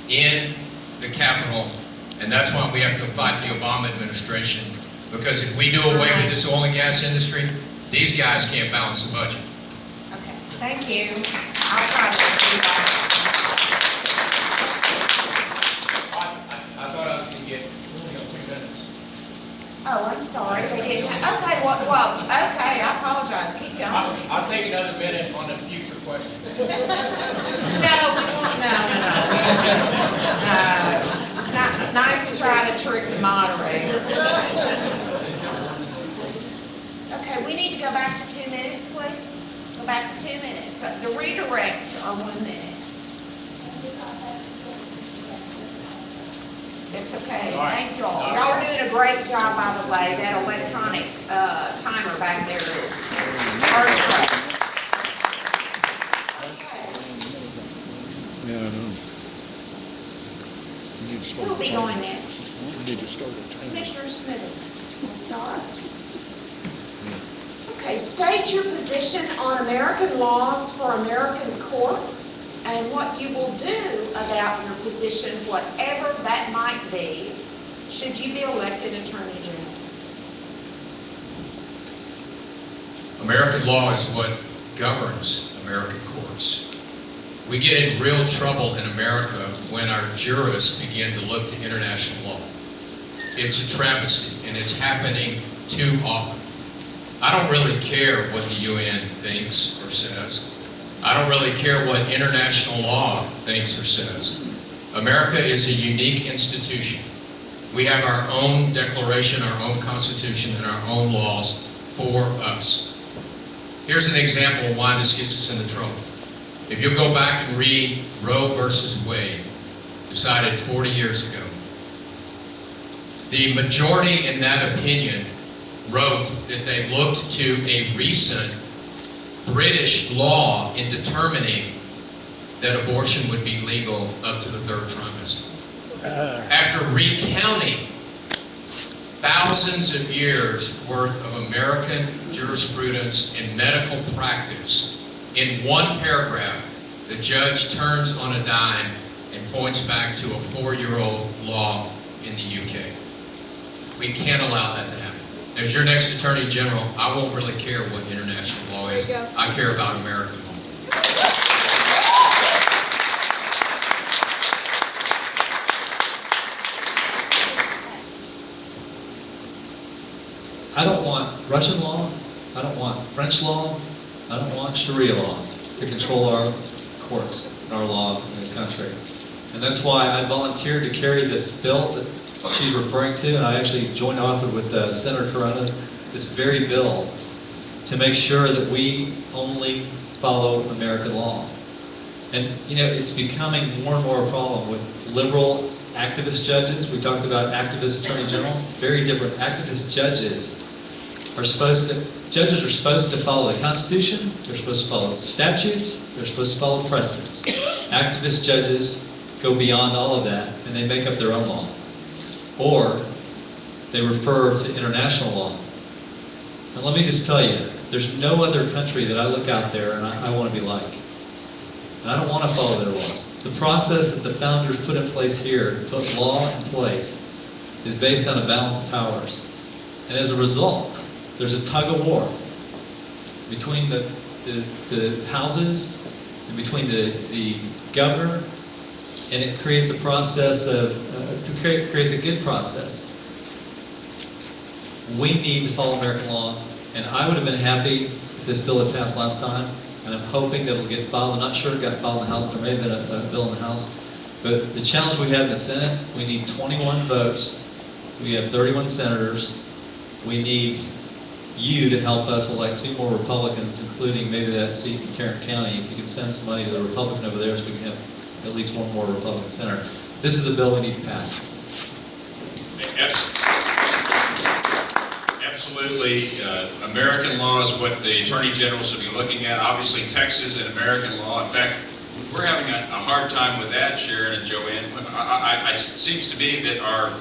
in the Capitol, and that's why we have to fight the Obama administration, because if we do away with this oil and gas industry, these guys can't balance the budget. Okay, thank you. I'll try to do that. I thought I was going to get 2 minutes. Oh, I'm sorry, they didn't, okay, well, okay, I apologize, keep going. I'll take another minute on a future question. No, we won't, no. It's not nice to try to trick the moderator. Okay, we need to go back to 2 minutes, please. Go back to 2 minutes. The redirects are 1 minute. It's okay. All right. Thank you all. All Y'all are right. doing a great job, by the way. That electronic timer back there is first rate. Okay. Yeah, I know. We need to start Who will be a going timer. next? We need to start a timer. Commissioner Smith, will start. Okay, state your position on American laws for American courts and what you will do about your position, whatever that might be, should you be elected Attorney General. American law is what governs American courts. We get in real trouble in America when our jurists begin to look to international law. It's a travesty, and it's happening too often. I don't really care what the UN thinks or says. I don't really care what international law thinks or says. America is a unique institution. We have our own declaration, our own constitution, and our own laws for us. Here's an example of why this gets us into trouble. If you'll go back and read Roe versus Wade, decided 40 years ago, the majority in that opinion wrote that they looked to a recent British law in determining that abortion would be legal up to the 3rd trimester. After recounting thousands of years worth of American jurisprudence and medical practice, in one paragraph, the judge turns on a dime and points back to a 4-year-old law in the UK. We can't allow that to happen. As your next Attorney General, I won't really care what international law is. I care about American law. I don't want Russian law, I don't want French law, I don't want Sharia law to control our courts and our law in this country. And that's why I volunteered to carry this bill that she's referring to, and I actually joined author with Senator Corona, this very bill, to make sure that we only follow American law. And you know, it's becoming more and more a problem with liberal activist judges. We talked about activist attorney general, very different. Activist judges are judges are supposed to follow the Constitution, they're supposed to follow statutes, they're supposed to follow precedents. Activist judges go beyond all of that, and they make up their own law. Or they refer to international law. And let me just tell you, there's no other country that I look out there and I want to be like. And I don't want to follow their laws. The process that the founders put in place here, to put law in place, is based on a balance of powers. And as a result, there's a tug of war between the houses and between the governor, and it creates a process of, creates a good process. We need to follow American law, and I would have been happy if this bill had passed last time, and I'm hoping that it'll get filed. I'm not sure it got filed in the House. There may have been a bill in the House. But the challenge we have in the Senate, we need 21 votes. We have 31 senators. We need you to help us elect 2 more Republicans, including maybe that seat in Tarrant County. If you could send some money to the Republican over there so we can have at least 1 more Republican senator. This is a bill we need to pass. Absolutely. American law is what the Attorney General should be looking at. Obviously, Texas and American law. In fact, we're having a hard time with that, Sharon and Joanne. It seems to me that our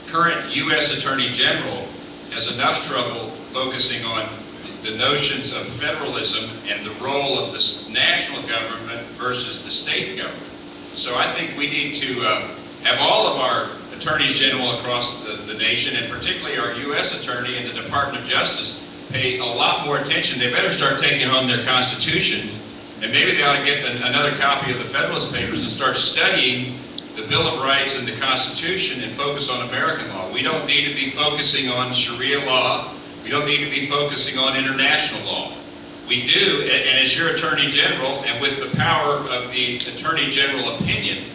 current U.S. Attorney General has enough trouble focusing on the notions of federalism and the role of the national government versus the state government. So I think we need to have all of our attorneys general across the nation, and particularly our U.S. attorney and the Department of Justice, pay a lot more attention. They better start taking on their Constitution, and maybe they ought to get another copy of the Federalist Papers and start studying the Bill of Rights and the Constitution and focus on American law. We don't need to be focusing on Sharia law. We don't need to be focusing on international law. We do, and as your Attorney General, and with the power of the Attorney General opinion,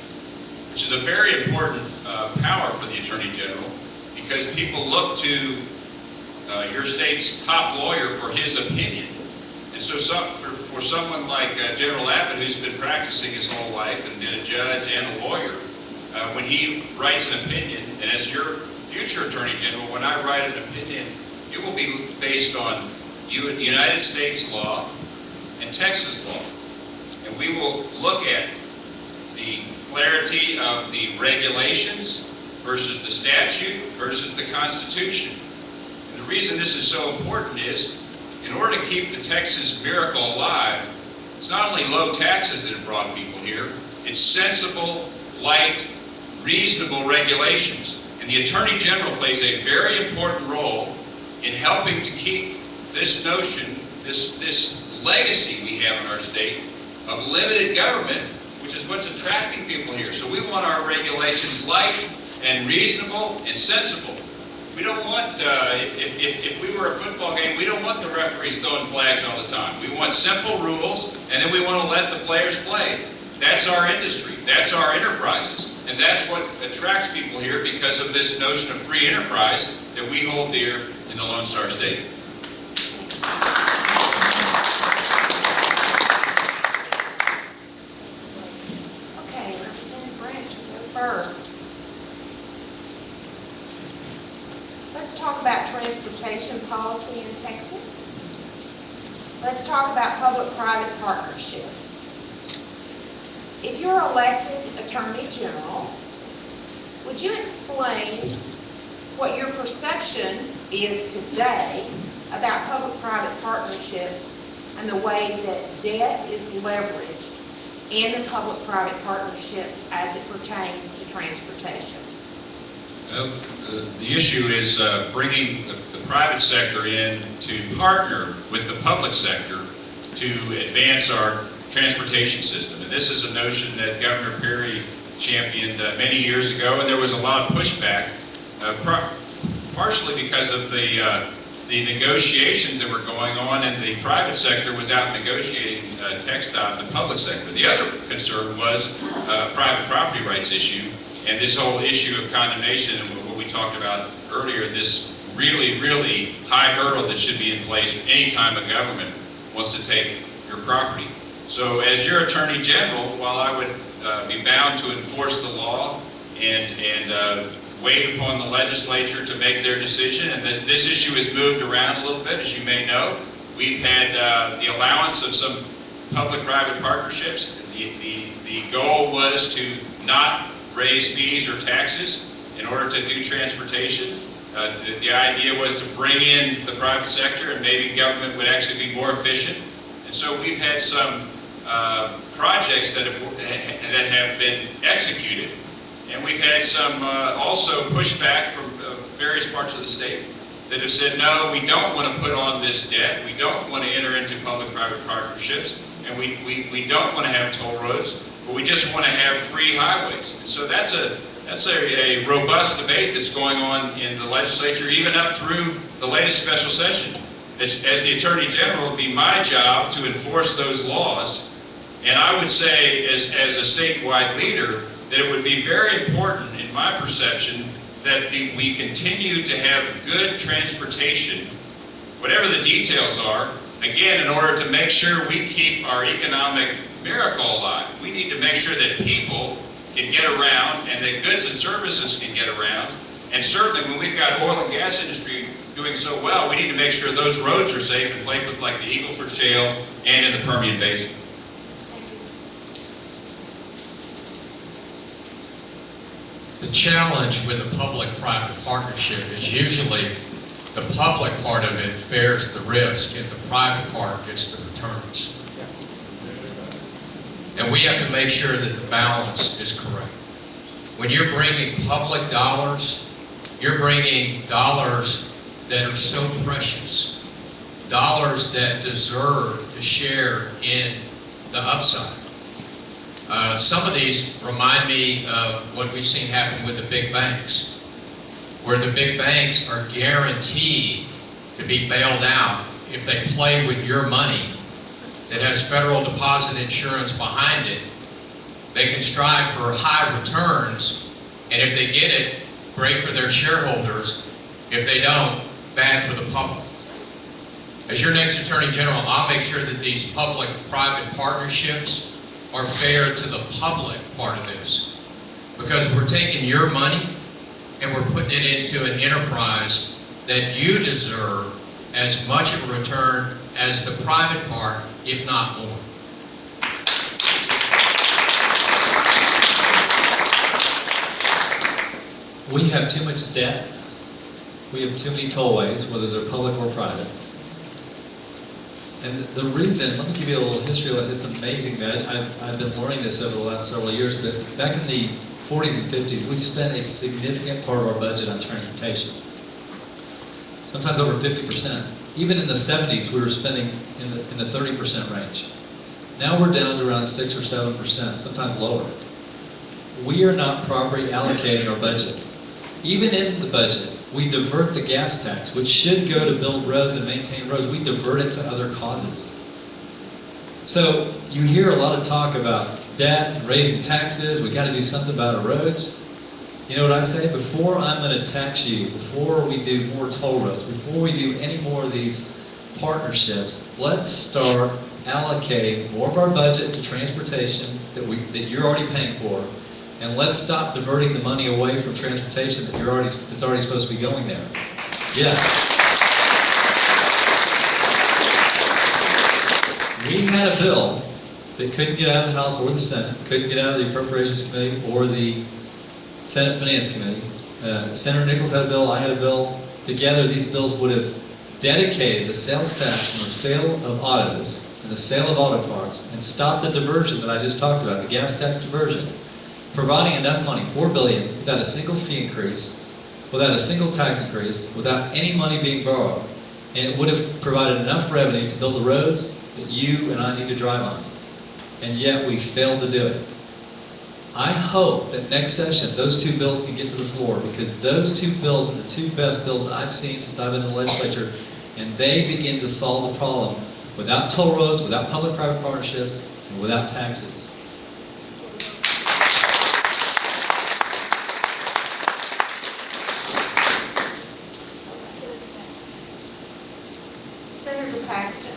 which is a very important power for the Attorney General, because people look to your state's top lawyer for his opinion. And so for someone like General Abbott, who's been practicing his whole life and been a judge and a lawyer, when he writes an opinion, and as your future Attorney General, when I write an opinion, it will be based on United States law and Texas law. And we will look at the clarity of the regulations versus the statute versus the Constitution. And the reason this is so important is, in order to keep the Texas miracle alive, it's not only low taxes that have brought people here, it's sensible, light, reasonable regulations. And the Attorney General plays a very important role in helping to keep this notion, this legacy we have in our state of limited government, which is what's attracting people here. So we want our regulations light and reasonable and sensible. We don't want, if we were a football game, we don't want the referees throwing flags all the time. We want simple rules, and then we want to let the players play. That's our industry. That's our enterprises. And that's what attracts people here because of this notion of free enterprise that we hold dear in the Lone Star State. Okay, Representative Branch, you go first. Let's talk about transportation policy in Texas. Let's talk about public-private partnerships. If you're elected Attorney General, would you explain what your perception is today about public-private partnerships and the way that debt is leveraged in the public-private partnerships as it pertains to transportation? Well, the issue is bringing the private sector in to partner with the public sector to advance our transportation system. And this is a notion that Governor Perry championed many years ago, and there was a lot of pushback, partially because of the negotiations that were going on, and the private sector was out negotiating TxDOT in the public sector. The other concern was private property rights issue, and this whole issue of condemnation, and what we talked about earlier, this really, really high hurdle that should be in place any time a government wants to take your property. So as your Attorney General, while I would be bound to enforce the law and wait upon the legislature to make their decision, and this issue has moved around a little bit, as you may know. We've had the allowance of some public-private partnerships. The goal was to not raise fees or taxes in order to do transportation. The idea was to bring in the private sector, and maybe government would actually be more efficient. And so we've had some projects that have been executed, and we've had some also pushback from various parts of the state that have said, no, we don't want to put on this debt, we don't want to enter into public-private partnerships, and we don't want to have toll roads, but we just want to have free highways. And so that's a robust debate that's going on in the legislature, even up through the latest special session. As the Attorney General, it would be my job to enforce those laws. And I would say, as a statewide leader, that it would be very important, in my perception, that we continue to have good transportation, whatever the details are, again, in order to make sure we keep our economic miracle alive. We need to make sure that people can get around and that goods and services can get around. And certainly when we've got oil and gas industry doing so well, we need to make sure those roads are safe in places like the Eagle Ford Shale and in the Permian Basin. The challenge with a public-private partnership is usually the public part of it bears the risk and the private part gets the returns. And we have to make sure that the balance is correct. When you're bringing public dollars, you're bringing dollars that are so precious, dollars that deserve to share in the upside. Some of these remind me of what we've seen happen with the big banks, where the big banks are guaranteed to be bailed out if they play with your money that has federal deposit insurance behind it. They can strive for high returns, and if they get it, great for their shareholders. If they don't, bad for the public. As your next Attorney General, I'll make sure that these public-private partnerships are fair to the public part of this, because we're taking your money and we're putting it into an enterprise that you deserve as much of a return as the private part, if not more. We have too much debt. We have too many tollways, whether they're public or private. And the reason, let me give you a little history lesson. It's amazing, man. I've been learning this over the last several years, but back in the 40s and 50s, we spent a significant part of our budget on transportation. Sometimes over 50%. Even in the 70s, we were spending in the 30% range. Now we're down to around 6 or 7%, sometimes lower. We are not properly allocating our budget. Even in the budget, we divert the gas tax, which should go to build roads and maintain roads. We divert it to other causes. So you hear a lot of talk about debt, raising taxes, we got to do something about our roads. You know what I say? Before I'm going to tax you, before we do more toll roads, before we do any more of these partnerships, let's start allocating more of our budget to transportation that you're already paying for, and let's stop diverting the money away from transportation that's already supposed to be going there. Yes. We had a bill that couldn't get out of the House or the Senate, couldn't get out of the Appropriations Committee or the Senate Finance Committee. Senator Nichols had a bill, I had a bill. Together, these bills would have dedicated the sales tax from the sale of autos and the sale of auto parts and stopped the diversion that I just talked about, the gas tax diversion, providing enough money, $4 billion, without a single fee increase, without a single tax increase, without any money being borrowed. And it would have provided enough revenue to build the roads that you and I need to drive on. And yet we failed to do it. I hope that next session those two bills can get to the floor, because those two bills are the two best bills that I've seen since I've been in the legislature, and they begin to solve the problem without toll roads, without public-private partnerships, and without taxes. Senator Paxton,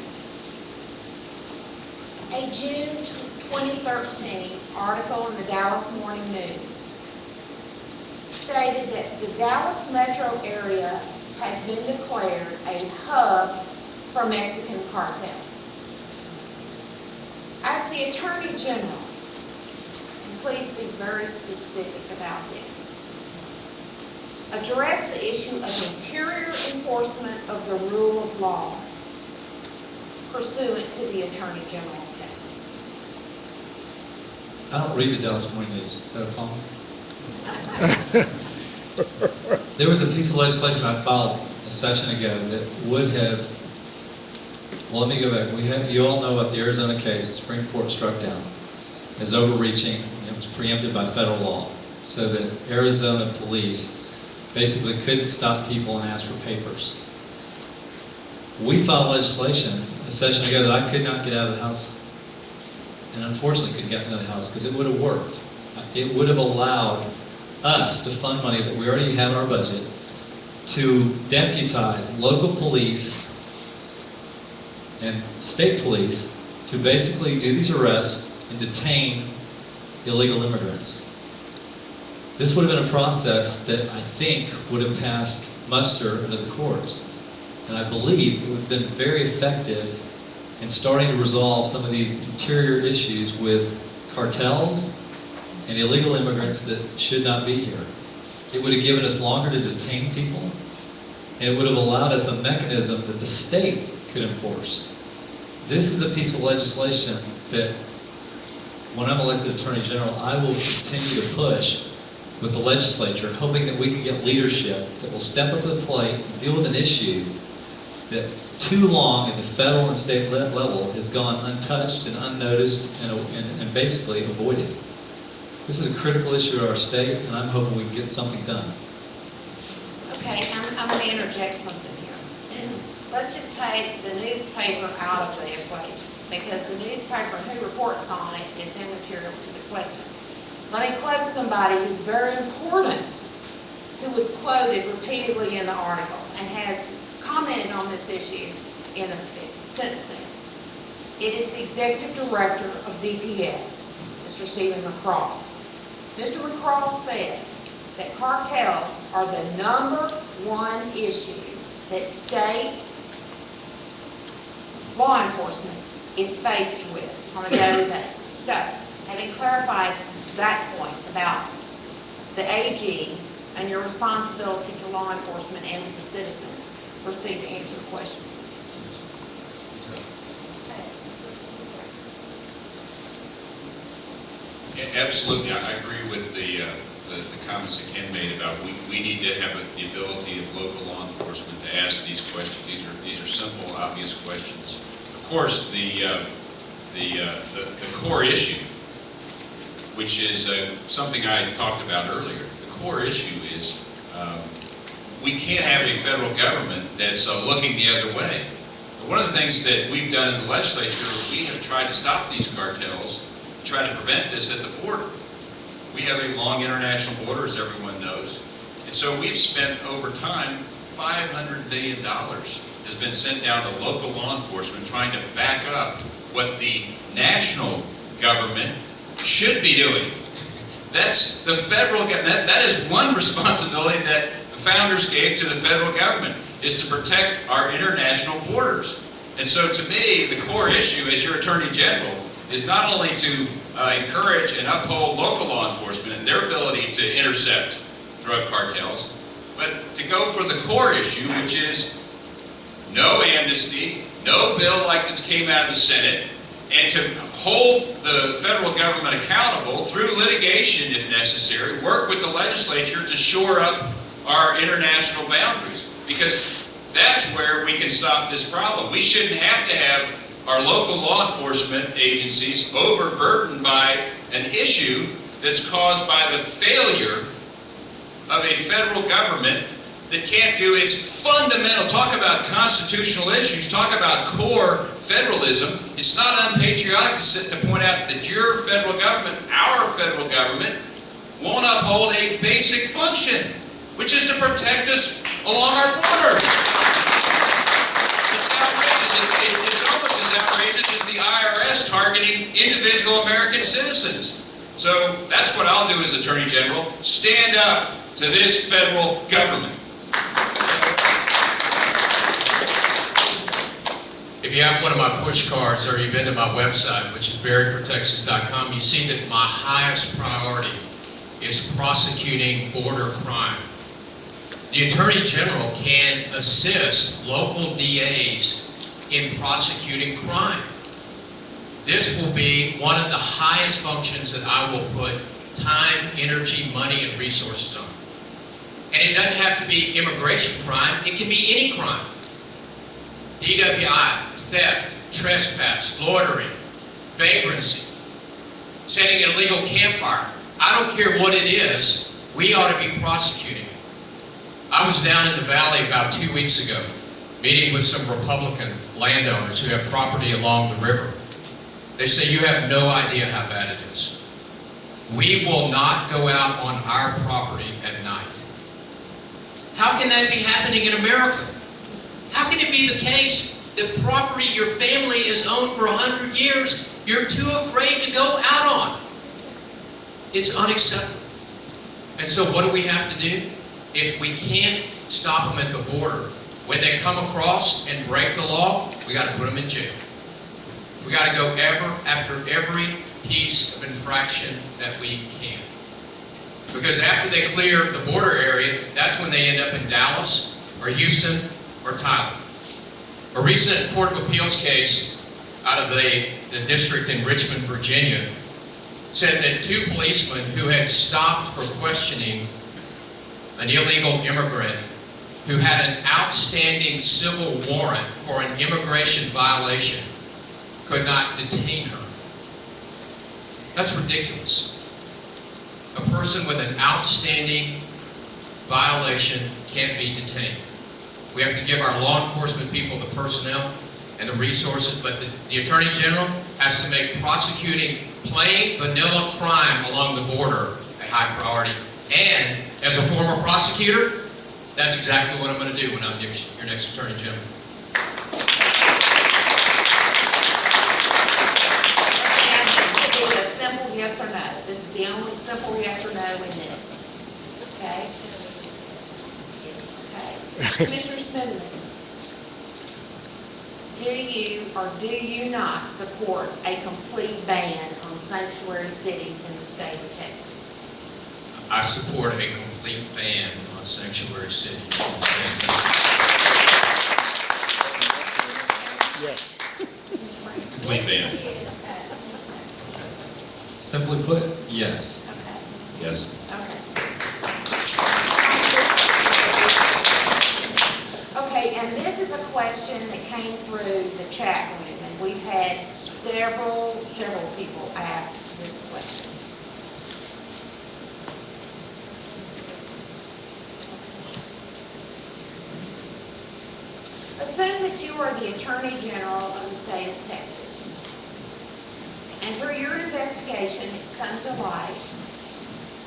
a June 2013 article in the Dallas Morning News stated that the Dallas metro area has been declared a hub for Mexican cartels. As the Attorney General, and please be very specific about this, address the issue of interior enforcement of the rule of law pursuant to the Attorney General of Texas. I don't read the Dallas Morning News. Is that a problem? There was a piece of legislation I filed a session ago that would have, well, let me go back. You all know about the Arizona case that the Supreme Court struck down as overreaching. It was preempted by federal law, so that Arizona police basically couldn't stop people and ask for papers. We filed legislation a session ago that I could not get out of the House, and unfortunately couldn't get out of the House, because it would have worked. It would have allowed us to fund money that we already have in our budget to deputize local police and state police to basically do these arrests and detain illegal immigrants. This would have been a process that I think would have passed muster into the courts. And I believe it would have been very effective in starting to resolve some of these interior issues with cartels and illegal immigrants that should not be here. It would have given us longer to detain people, and it would have allowed us a mechanism that the state could enforce. This is a piece of legislation that when I'm elected Attorney General, I will continue to push with the legislature, hoping that we can get leadership that will step up to the plate and deal with an issue that too long at the federal and state level has gone untouched and unnoticed and basically avoided. This is a critical issue to our state, and I'm hoping we can get something done. Okay, I'm going to interject something here. Let's just take the newspaper out of the equation, because the newspaper who reports on it is immaterial to the question. Let me quote somebody who's very important, who was quoted repeatedly in the article and has commented on this issue since then. It is the executive director of DPS, Mr. Stephen McCraw. Mr. McCraw said that cartels are the #1 issue that state law enforcement is faced with on a daily basis. So, having clarified that point about the AG and your responsibility to law enforcement and to the citizens, proceed to answer the question. Yeah, absolutely, I agree with the comments that Ken made about we need to have the ability of local law enforcement to ask these questions. These are simple, obvious questions. Of course, the core issue, which is something I talked about earlier. The core issue is we can't have a federal government that's looking the other way. One of the things that we've done in the legislature, we have tried to stop these cartels, try to prevent this at the border. We have a long international border, as everyone knows, and so we've spent over time $500 million has been sent down to local law enforcement trying to back up what the national government should be doing. That's the federal government. That is one responsibility that the founders gave to the federal government, is to protect our international borders. And so to me, the core issue as your Attorney General is not only to encourage and uphold local law enforcement and their ability to intercept drug cartels, but to go for the core issue, which is no amnesty, no bill like this came out of the Senate, and to hold the federal government accountable through litigation if necessary, work with the legislature to shore up our international boundaries, because that's where we can stop this problem. We shouldn't have to have our local law enforcement agencies overburdened by an issue that's caused by the failure of a federal government that can't do its fundamental, talk about constitutional issues, talk about core federalism. It's not unpatriotic to point out that your federal government, our federal government, won't uphold a basic function, which is to protect us along our borders. It's outrageous. It's almost as outrageous as the IRS targeting individual American citizens. So that's what I'll do as Attorney General, stand up to this federal government. If you have one of my push cards or you've been to my website, which is barryfortexas.com, you see that my highest priority is prosecuting border crime. The Attorney General can assist local DAs in prosecuting crime. This will be one of the highest functions that I will put time, energy, money, and resources on. And it doesn't have to be immigration crime, it can be any crime. DWI, theft, trespass, loitering, vagrancy, setting an illegal campfire. I don't care what it is, we ought to be prosecuting it. I was down in the valley about 2 weeks ago, meeting with some Republican landowners who have property along the river. They say, you have no idea how bad it is. We will not go out on our property at night. How can that be happening in America? How can it be the case that property your family has owned for 100 years, you're too afraid to go out on? It's unacceptable. And so what do we have to do? If we can't stop them at the border, when they come across and break the law, we got to put them in jail. We got to go after every piece of infraction that we can. Because after they clear the border area, that's when they end up in Dallas or Houston or Tyler. A recent Court of Appeals case out of the district in Richmond, Virginia, said that two policemen who had stopped for questioning an illegal immigrant who had an outstanding civil warrant for an immigration violation could not detain her. That's ridiculous. A person with an outstanding violation can't be detained. We have to give our law enforcement people the personnel and the resources, but the Attorney General has to make prosecuting plain vanilla crime along the border a high priority. And as a former prosecutor, that's exactly what I'm going to do when I'm your next Attorney General. And this will be a simple yes or no. This is the only simple yes or no in this. Okay? Okay. Commissioner Smithman, do you or do you not support a complete ban on sanctuary cities in the state of Texas? I support a complete ban on sanctuary cities. Yes. Complete ban. Simply put, yes. Okay. Yes. Okay. Okay, and this is a question that came through the chat room, and we've had several people ask this question. Assume that you are the Attorney General of the state of Texas, and through your investigation, it's come to light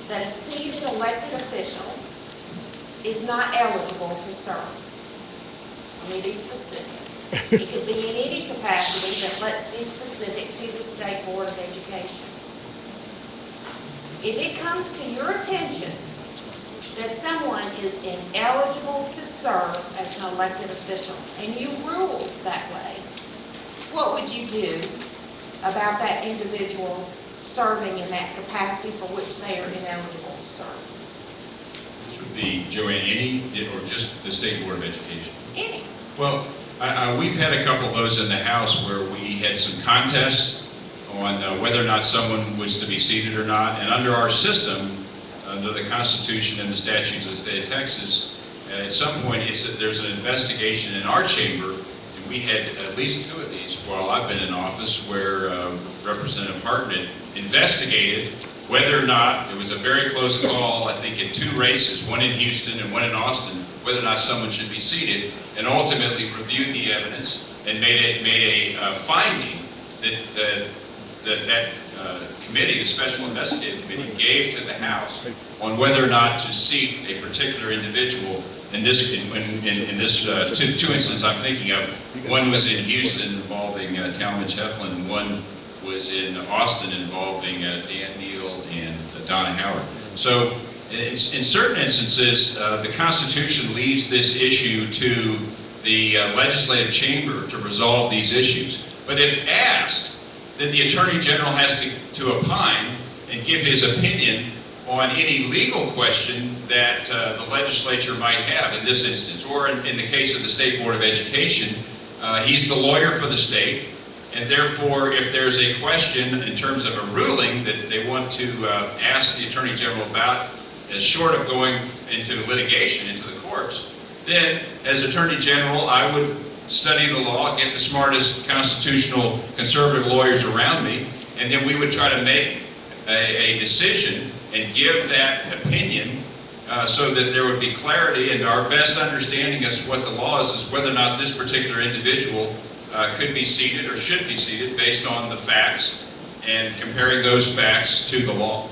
that a seated elected official is not eligible to serve. Let me be specific. It could be in any capacity, but let's be specific to the State Board of Education. If it comes to your attention that someone is ineligible to serve as an elected official, and you rule that way, what would you do about that individual serving in that capacity for which they are ineligible to serve? This would be, Joanne, any, or just the State Board of Education? Any. Well, we've had a couple of those in the House where we had some contests on whether or not someone was to be seated or not. And under our system, under the Constitution and the statutes of the state of Texas, at some point there's an investigation in our chamber, and we had at least two of these while I've been in office, where Representative Hartnett investigated whether or not, it was a very close call, I think in two races, one in Houston and one in Austin, whether or not someone should be seated, and ultimately reviewed the evidence and made a finding that committee, the Special Investigative Committee, gave to the House on whether or not to seat a particular individual. In this two instances I'm thinking of, one was in Houston involving Talmadge Heflin, and one was in Austin involving Dan Neal and Donna Howard. So in certain instances, the Constitution leaves this issue to the legislative chamber to resolve these issues. But if asked, then the Attorney General has to opine and give his opinion on any legal question that the legislature might have in this instance. Or in the case of the State Board of Education, he's the lawyer for the state, and therefore if there's a question in terms of a ruling that they want to ask the Attorney General about, as short of going into litigation, into the courts, then as Attorney General, I would study the law, get the smartest constitutional conservative lawyers around me, and then we would try to make a decision and give that opinion so that there would be clarity, and our best understanding as to what the law is whether or not this particular individual could be seated or should be seated based on the facts and comparing those facts to the law.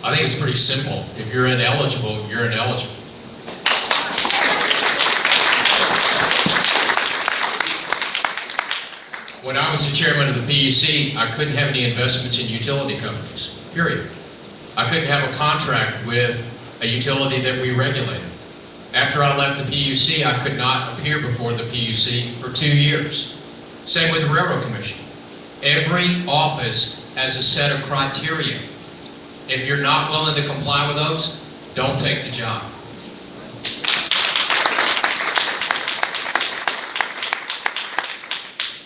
I think it's pretty simple. If you're ineligible, you're ineligible. When I was the chairman of the PUC, I couldn't have any investments in utility companies, period. I couldn't have a contract with a utility that we regulated. After I left the PUC, I could not appear before the PUC for 2 years. Same with the Railroad Commission. Every office has a set of criteria. If you're not willing to comply with those, don't take the job.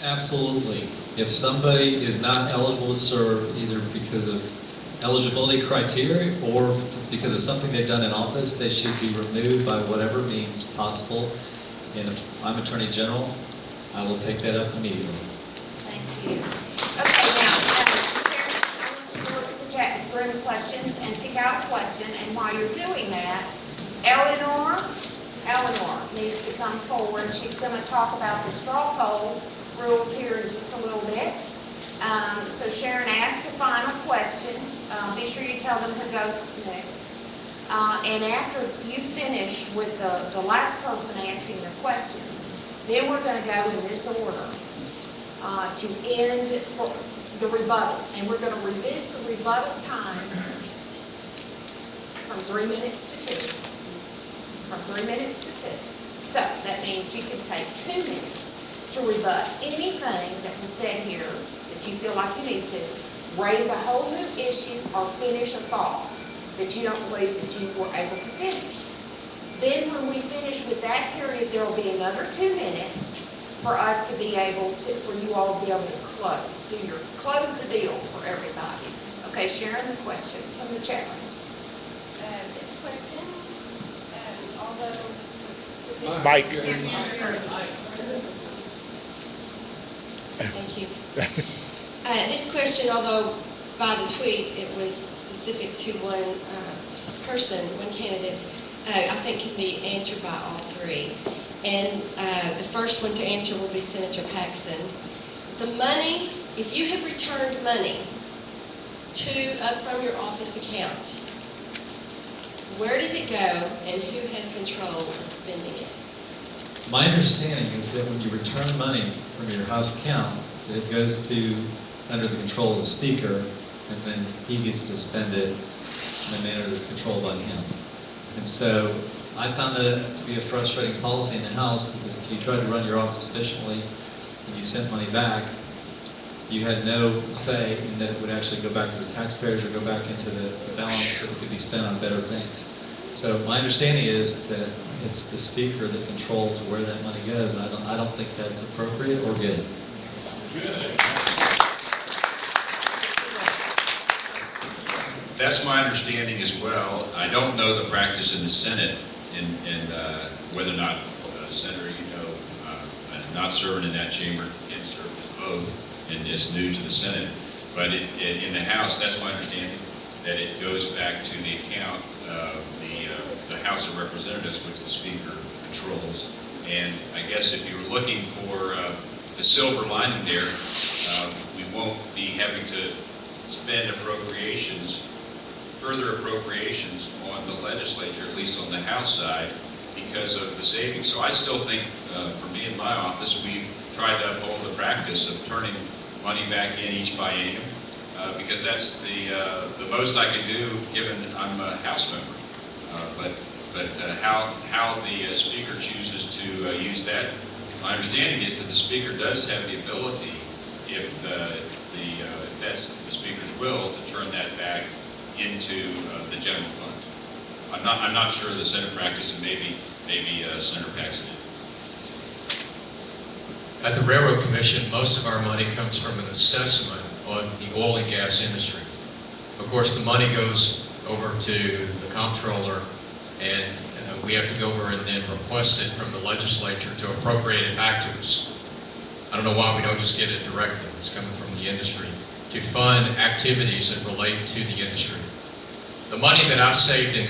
Absolutely. If somebody is not eligible to serve, either because of eligibility criteria or because of something they've done in office, they should be removed by whatever means possible. And if I'm Attorney General, I will take that up immediately. Thank you. Okay, now, Sharon, I want you to look at the chat room questions and pick out a question, and while you're doing that, Eleanor needs to come forward. She's gonna talk about the straw poll rules here in just a little bit. So Sharon, ask the final question. Be sure you tell them who goes next. And after you finish with the last person asking the questions, then we're gonna go in this order to end for the rebuttal. And we're gonna reduce the rebuttal time from 3 minutes to 2. From 3 minutes to 2. So that means you can take 2 minutes to rebut anything that was said here that you feel like you need to, raise a whole new issue, or finish a thought that you don't believe that you were able to finish. Then when we finish with that period, there will be another 2 minutes for us to be able to, for you all to be able to close the deal for everybody. Okay, Sharon, the question from the chat room. This question, although... Mike. Thank you. This question, although by the tweet it was specific to one person, one candidate, I think can be answered by all three. And the first one to answer will be Senator Paxton. The money, if you have returned money from your office account, where does it go and who has control of spending it? My understanding is that when you return money from your house account, that it goes to, under the control of the speaker, and then he gets to spend it in a manner that's controlled by him. And so I found that to be a frustrating policy in the House, because if you tried to run your office efficiently and you sent money back, you had no say in that it would actually go back to the taxpayers or go back into the balance that could be spent on better things. So my understanding is that it's the speaker that controls where that money goes, and I don't think that's appropriate or good. That's my understanding as well. I don't know the practice in the Senate and whether or not Senator, not serving in that chamber, can serve as both, and is new to the Senate. But in the House, that's my understanding, that it goes back to the account of the House of Representatives, which the Speaker controls. And I guess if you were looking for the silver lining there, we won't be having to spend further appropriations on the legislature, at least on the House side, because of the savings. So I still think, for me in my office, we've tried to uphold the practice of turning money back in each biennium, because that's the most I can do, given I'm a House member. But how the Speaker chooses to use that, my understanding is that the Speaker does have the ability, if that's the Speaker's will, to turn that back into the general fund. I'm not sure of the Senate practice, and maybe Senator Paxton. At the Railroad Commission, most of our money comes from an assessment on the oil and gas industry. Of course, the money goes over to the comptroller, and we have to go over and then request it from the legislature to appropriate it back to us. I don't know why we don't just get it directly. It's coming from the industry to fund activities that relate to the industry. The money that I've saved in